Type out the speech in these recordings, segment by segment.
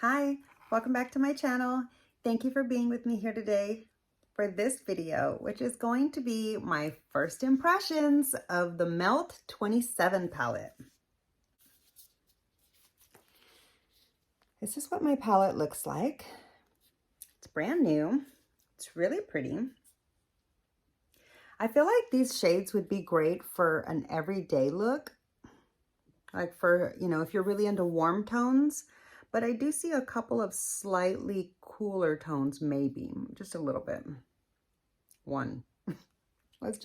Hi, welcome back to my channel. Thank you for being with me here today for this video, which is going to be my first impressions of the Melt 27 palette. This is what my palette looks like. It's brand new. It's really pretty. I feel like these shades would be great for an everyday look. Like for, if you're really into warm tones. But I do see a couple of slightly cooler tones, maybe. Just a little bit. One. Let's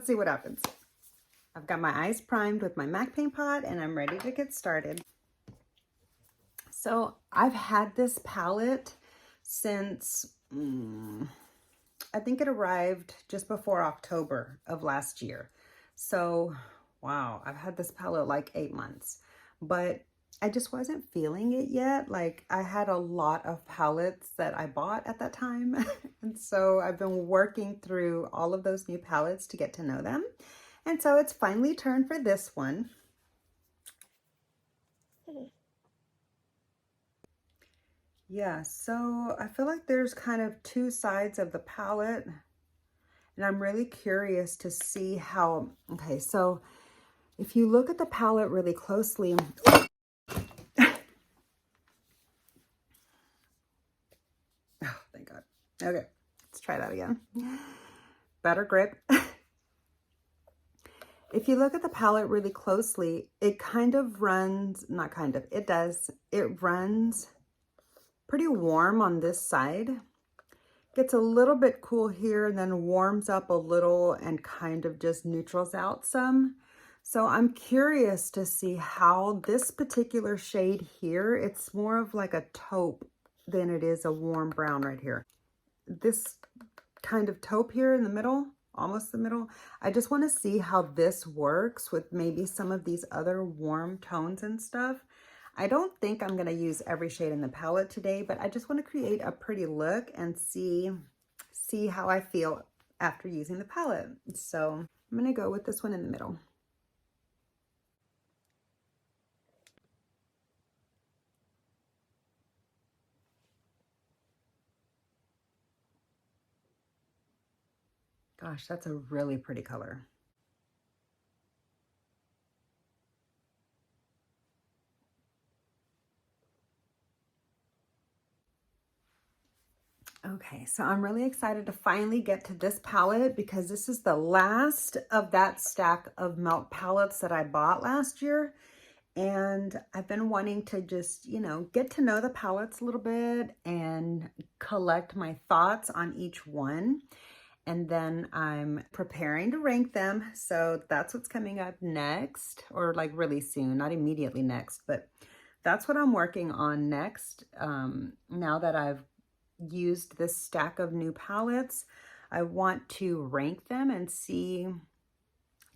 see what happens. I've got my eyes primed with my MAC paint pot and I'm ready to get started. So I've had this palette since, I think it arrived just before October of last year. So, wow, I've had this palette like 8 months, but I just wasn't feeling it yet. Like I had a lot of palettes that I bought at that time. And so I've been working through all of those new palettes to get to know them. And so it's finally turned for this one. Yeah, so I feel like there's kind of two sides of the palette. And I'm really curious to see how, okay, so if you look at the palette really closely, oh, thank God. Okay, let's try that again. Better grip. If you look at the palette really closely, it kind of runs, not kind of, it does. It runs pretty warm on this side. Gets a little bit cool here and then warms up a little and kind of just neutrals out some. So I'm curious to see how this particular shade here, it's more of like a taupe than it is a warm brown right here. This kind of taupe here in the middle, almost the middle, I just want to see how this works with maybe some of these other warm tones and stuff. I don't think I'm going to use every shade in the palette today, but I just want to create a pretty look and see how I feel after using the palette. So I'm going to go with this one in the middle. Gosh, that's a really pretty color. Okay, so I'm really excited to finally get to this palette because this is the last of that stack of Melt palettes that I bought last year. And I've been wanting to just, get to know the palettes a little bit and collect my thoughts on each one. And then I'm preparing to rank them. So that's what's coming up next, or like really soon, not immediately next, but that's what I'm working on next. Now that I've used this stack of new palettes, I want to rank them and see,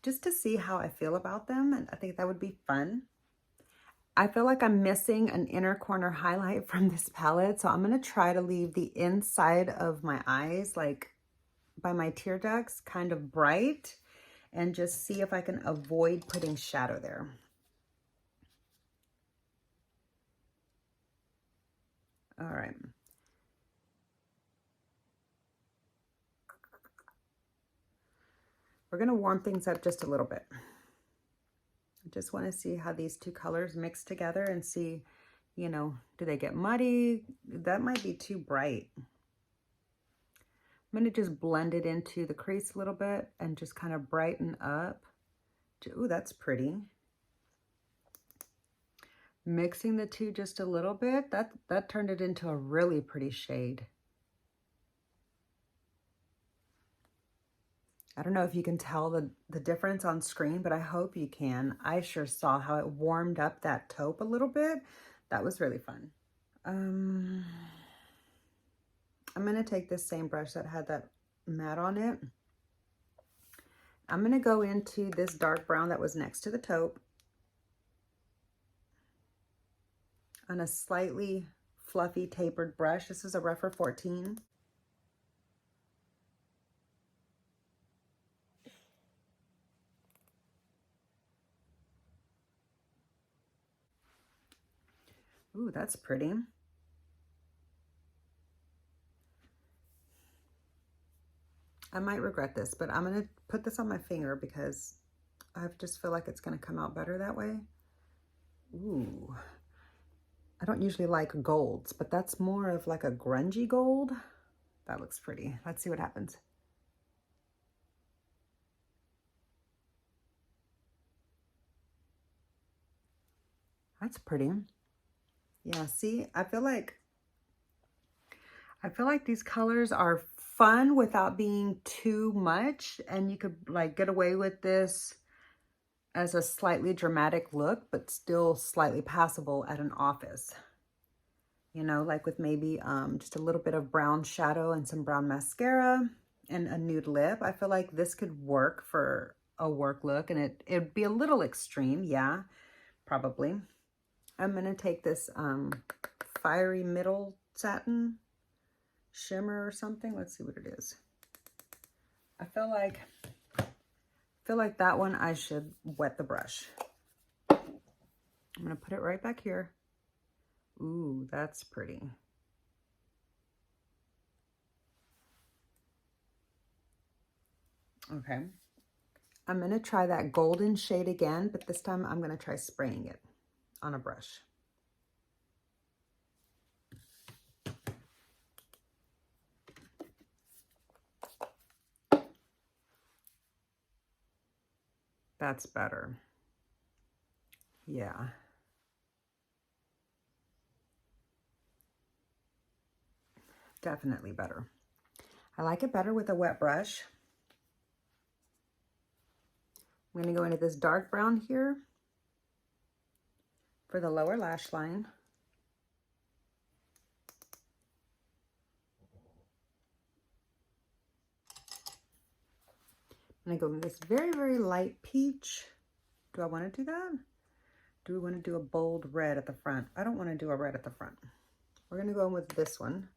just to see how I feel about them. And I think that would be fun. I feel like I'm missing an inner corner highlight from this palette. So I'm going to try to leave the inside of my eyes, like by my tear ducts, kind of bright, and just see if I can avoid putting shadow there. All right. We're going to warm things up just a little bit. I just want to see how these two colors mix together and see, do they get muddy? That might be too bright. I'm going to just blend it into the crease a little bit and just kind of brighten up. Ooh, that's pretty. Mixing the two just a little bit, that turned it into a really pretty shade. I don't know if you can tell the difference on screen, but I hope you can. I sure saw how it warmed up that taupe a little bit. That was really fun. I'm going to take this same brush that had that matte on it. I'm going to go into this dark brown that was next to the taupe on a slightly fluffy tapered brush. This is a Rephr 14. Ooh, that's pretty. I might regret this, but I'm going to put this on my finger because I just feel like it's going to come out better that way. Ooh. I don't usually like golds, but that's more of like a grungy gold. That looks pretty. Let's see what happens. That's pretty. Yeah, see, I feel like these colors are fun without being too much, and you could like get away with this as a slightly dramatic look, but still slightly passable at an office. You know, like with maybe just a little bit of brown shadow and some brown mascara and a nude lip. I feel like this could work for a work look, and it'd be a little extreme, yeah, probably. I'm gonna take this fiery middle satin shimmer or something. Let's see what it is. I feel like that one I should wet the brush. I'm gonna put it right back here. Ooh, that's pretty. Okay. I'm gonna try that golden shade again, but this time I'm gonna try spraying it on a brush. That's better. Yeah. Definitely better. I like it better with a wet brush. I'm going to go into this dark brown here for the lower lash line. I'm going to go with this very, very light peach. Do I want to do that? Do we want to do a bold red at the front? I don't want to do a red at the front. We're going to go in with this one.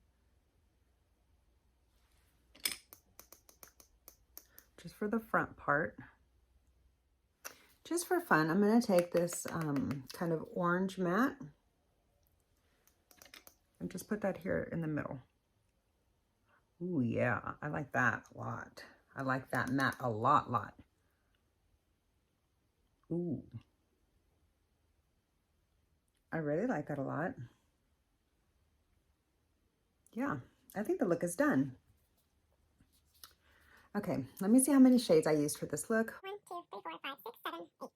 Just for the front part. Just for fun, I'm going to take this kind of orange matte and just put that here in the middle. Ooh, yeah, I like that a lot. I like that matte a lot. Ooh. I really like that a lot. Yeah, I think the look is done. Okay, let me see how many shades I used for this look. 1, 2, 3, 4, 5, 6, 7, 8.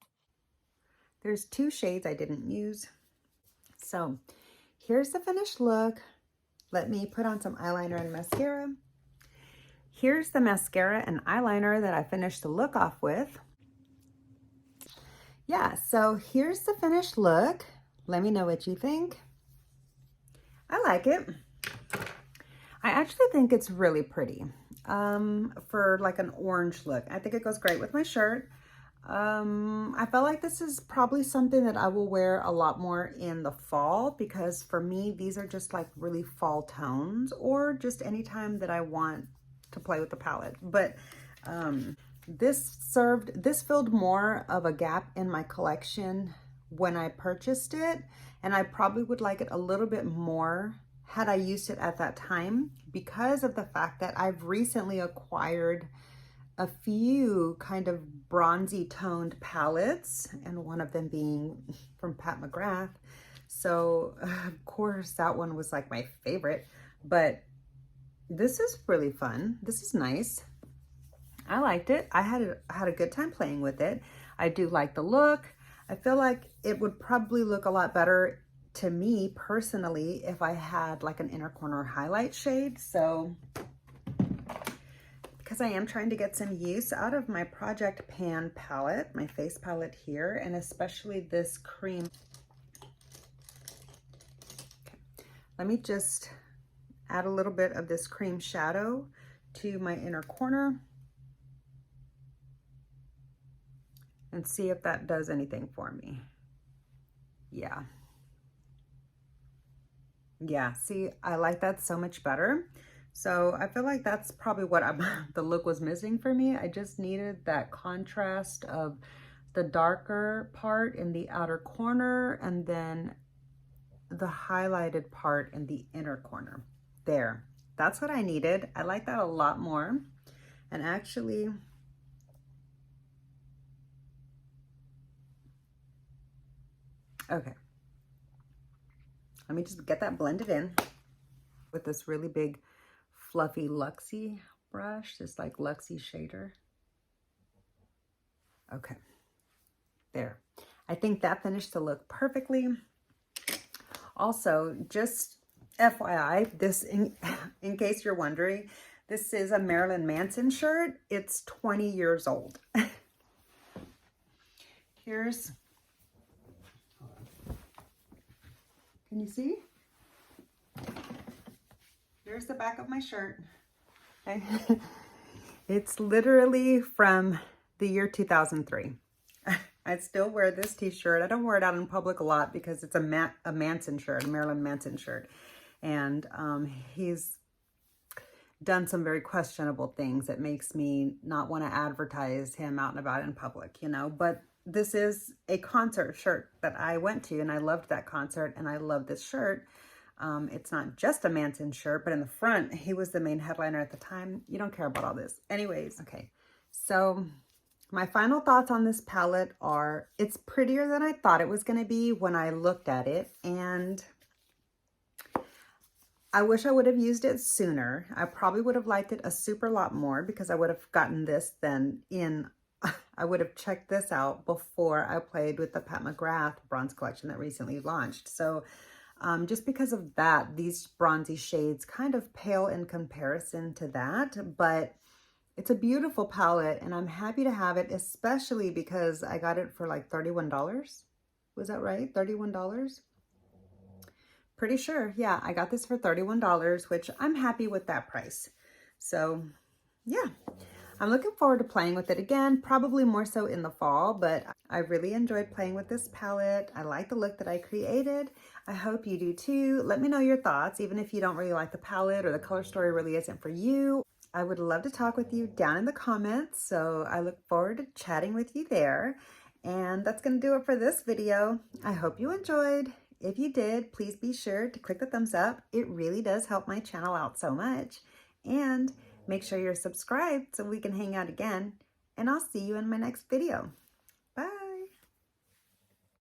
There's 2 shades I didn't use. So here's the finished look. Let me put on some eyeliner and mascara. Here's the mascara and eyeliner that I finished the look off with. Yeah, so here's the finished look. Let me know what you think. I like it. I actually think it's really pretty for like an orange look. I think it goes great with my shirt. I felt like this is probably something that I will wear a lot more in the fall, because for me, these are just like really fall tones, or just anytime that I want to play with the palette. But this filled more of a gap in my collection when I purchased it, and I probably would like it a little bit more had I used it at that time, because of the fact that I've recently acquired a few kind of bronzy toned palettes, and one of them being from Pat McGrath. So of course that one was like my favorite, but this is really fun. This is nice. I liked it. I had a good time playing with it. I do like the look. I feel like it would probably look a lot better to me personally if I had like an inner corner highlight shade. So because I am trying to get some use out of my Project Pan palette, my face palette here, and especially this cream. Okay. Let me just add a little bit of this cream shadow to my inner corner and see if that does anything for me. Yeah. Yeah, see, I like that so much better. So I feel like that's probably what the look was missing for me. I just needed that contrast of the darker part in the outer corner and then the highlighted part in the inner corner. There, that's what I needed. I like that a lot more. And actually, okay, let me just get that blended in with this really big fluffy Luxie brush, this like Luxie shader. Okay, there. I think that finished the look perfectly. Also, just FYI, this, in case you're wondering, this is a Marilyn Manson shirt. It's 20 years old. Here's, can you see? Here's the back of my shirt. Okay. It's literally from the year 2003. I still wear this t-shirt. I don't wear it out in public a lot because it's a Manson shirt, a Marilyn Manson shirt. And he's done some very questionable things that makes me not want to advertise him out and about in public, you know. But this is a concert shirt that I went to, and I loved that concert, and I love this shirt. It's not just a Manson shirt, but in the front, he was the main headliner at the time. You don't care about all this. Anyways, okay. So my final thoughts on this palette are, it's prettier than I thought it was going to be when I looked at it, and I wish I would have used it sooner. I probably would have liked it a super lot more because I would have gotten this then in, I would have checked this out before I played with the Pat McGrath bronze collection that recently launched. So just because of that, these bronzy shades kind of pale in comparison to that, but it's a beautiful palette and I'm happy to have it, especially because I got it for like $31. Was that right? $31? Pretty sure. Yeah, I got this for $31, which I'm happy with that price. So yeah, I'm looking forward to playing with it again, probably more so in the fall, but I really enjoyed playing with this palette. I like the look that I created. I hope you do too. Let me know your thoughts, even if you don't really like the palette or the color story really isn't for you. I would love to talk with you down in the comments, so I look forward to chatting with you there. And that's going to do it for this video. I hope you enjoyed. If you did, please be sure to click the thumbs up. It really does help my channel out so much. And make sure you're subscribed so we can hang out again. And I'll see you in my next video.